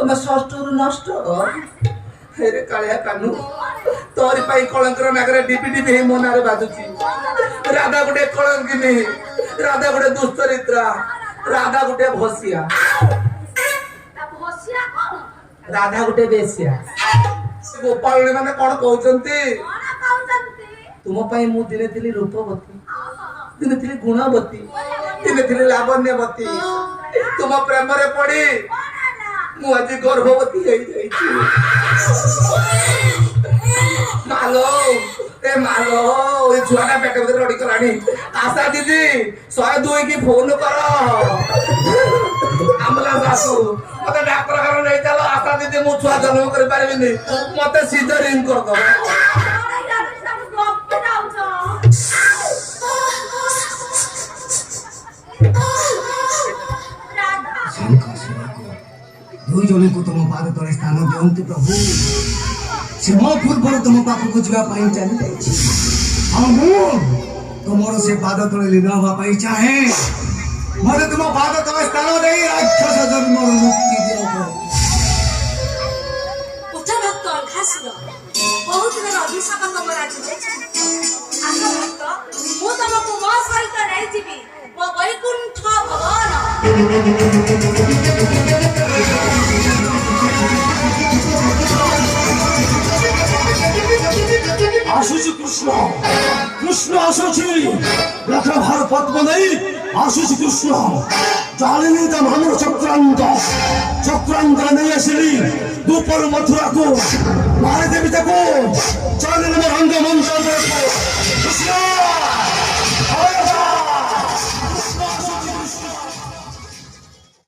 तुम षष्ठरू नष्ट हेरे कालिया कानू तोरी पाई कलंकर नागरे डिपी डिपी हे मोनारे बाजुची राधा गुटे कलंकिनी राधा गुटे दुष्चरित्रा राधा गुटे भसिया राधा गुटे बेसिया गोपाल माने कोन कहउचंती तुम पाई मु दिने थिली रूपवती दिने थिली गुणवती दिने थिली लावण्यवती तुम प्रेम रे पड़ी मु आज गर्भवती हे जाईची मालो ए मालो ए छुआटा पेट भीतर रडी करानी आशा दीदी 102 की फोन करो आमला सासू मते डॉक्टर घर नहीं चलो आशा दीदी मु छुआ जन्म कर पारबिनी मते सीजरिंग कर दो दुई जन को तुम पाद तले स्थान दियंतु प्रभु से मो पूर्व तुम पाख को जीवा पाई चली जाई हम तुमरो से पाद तले लीन हवा पाई चाहे मते तुम पाद तले स्थान देई राक्षस जन्म मुक्ति दियो उच्च भक्त घासर बहुत दिन अभिशाप तुम राजी आस भक्त मु तुमको मो सहित नहीं जीवी वो वैकुंठ भवन आशुची कृष्ण कृष्ण आशुची लख भार पद्म नहीं आशुची कृष्ण जालिनी ता मानव चक्रांत नहीं आसिली दोपहर मथुरा को मारे देवी